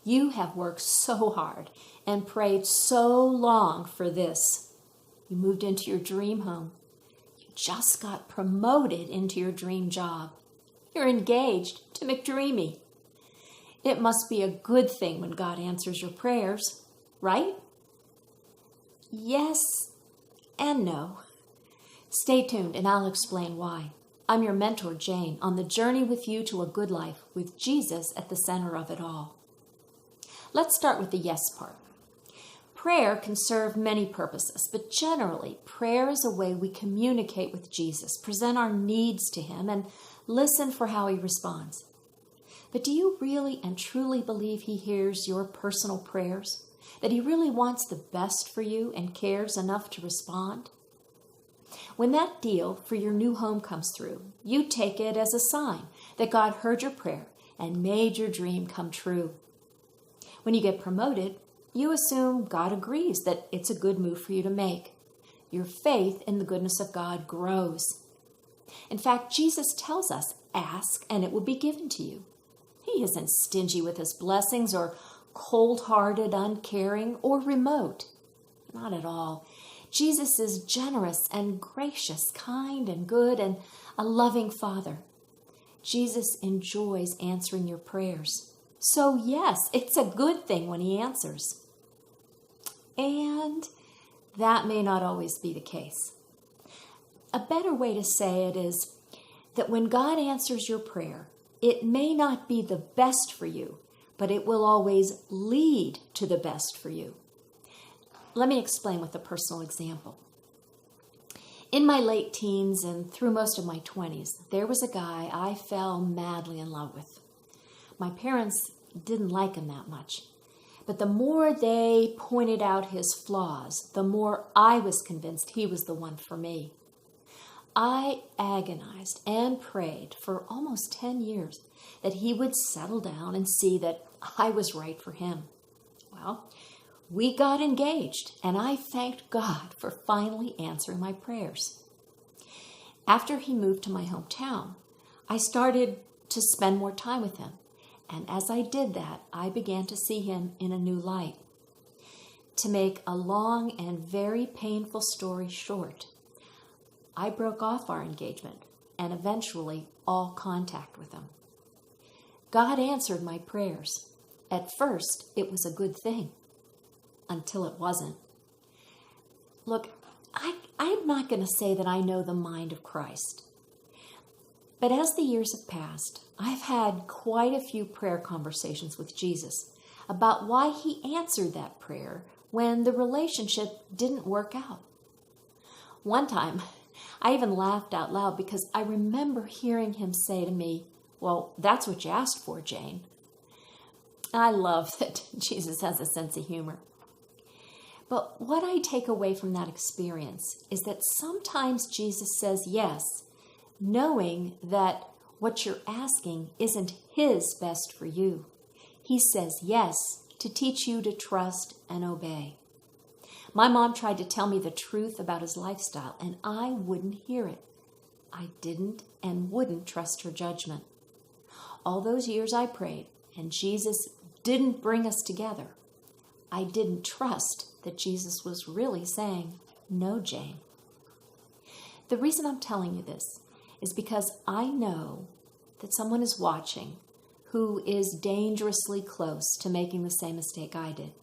You have worked so hard and prayed so long for this. You moved into your dream home. You just got promoted into your dream job. You're engaged to McDreamy. It must be a good thing when God answers your prayers, right? Yes and no. Stay tuned and I'll explain why. I'm your mentor, Jane, on the journey with you to a good life with Jesus at the center of it all. Let's start with the yes part. Prayer can serve many purposes, but generally, prayer is a way we communicate with Jesus, present our needs to him, and listen for how he responds. But do you really and truly believe he hears your personal prayers? That he really wants the best for you and cares enough to respond? When that deal for your new home comes through, you take it as a sign that God heard your prayer and made your dream come true. When you get promoted, you assume God agrees that it's a good move for you to make. Your faith in the goodness of God grows. In fact, Jesus tells us, ask and it will be given to you. He isn't stingy with his blessings or cold-hearted, uncaring, or remote. Not at all. Jesus is generous and gracious, kind and good, and a loving Father. Jesus enjoys answering your prayers. So yes, it's a good thing when he answers. And that may not always be the case. A better way to say it is that when God answers your prayer, it may not be the best for you, but it will always lead to the best for you. Let me explain with a personal example. In my late teens and through most of my 20s, there was a guy I fell madly in love with. My parents didn't like him that much, but the more they pointed out his flaws, the more I was convinced he was the one for me. I agonized and prayed for almost 10 years that he would settle down and see that I was right for him. Well, we got engaged, and I thanked God for finally answering my prayers. After he moved to my hometown, I started to spend more time with him, and as I did that, I began to see him in a new light. To make a long and very painful story short, I broke off our engagement and eventually all contact with him. God answered my prayers. At first, it was a good thing, until it wasn't. Look, I'm not going to say that I know the mind of Christ. But as the years have passed, I've had quite a few prayer conversations with Jesus about why he answered that prayer when the relationship didn't work out. One time, I even laughed out loud because I remember hearing him say to me, "Well, that's what you asked for, Jane." I love that Jesus has a sense of humor. But what I take away from that experience is that sometimes Jesus says yes, knowing that what you're asking isn't his best for you. He says yes to teach you to trust and obey. My mom tried to tell me the truth about his lifestyle, and I wouldn't hear it. I didn't and wouldn't trust her judgment. All those years I prayed, and Jesus didn't bring us together. I didn't trust that Jesus was really saying, "No, Jane." The reason I'm telling you this is because I know that someone is watching who is dangerously close to making the same mistake I did.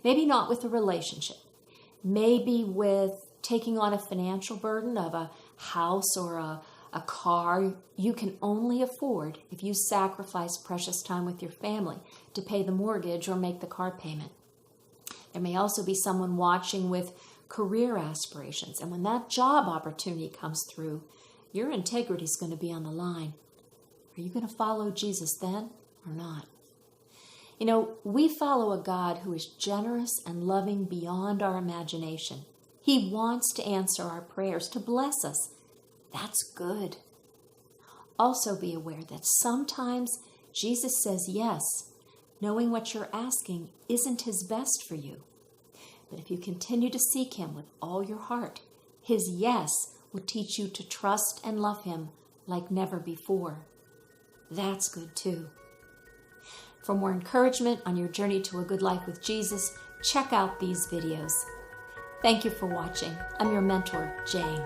Maybe not with a relationship. Maybe with taking on a financial burden of a house or a car you can only afford if you sacrifice precious time with your family to pay the mortgage or make the car payment. There may also be someone watching with career aspirations, and when that job opportunity comes through, your integrity is going to be on the line. Are you going to follow Jesus then or not? You know, we follow a God who is generous and loving beyond our imagination. He wants to answer our prayers, to bless us. That's good. Also be aware that sometimes Jesus says yes, knowing what you're asking isn't his best for you. But if you continue to seek him with all your heart, his yes will teach you to trust and love him like never before. That's good too. For more encouragement on your journey to a good life with Jesus, check out these videos. Thank you for watching. I'm your mentor, Jane.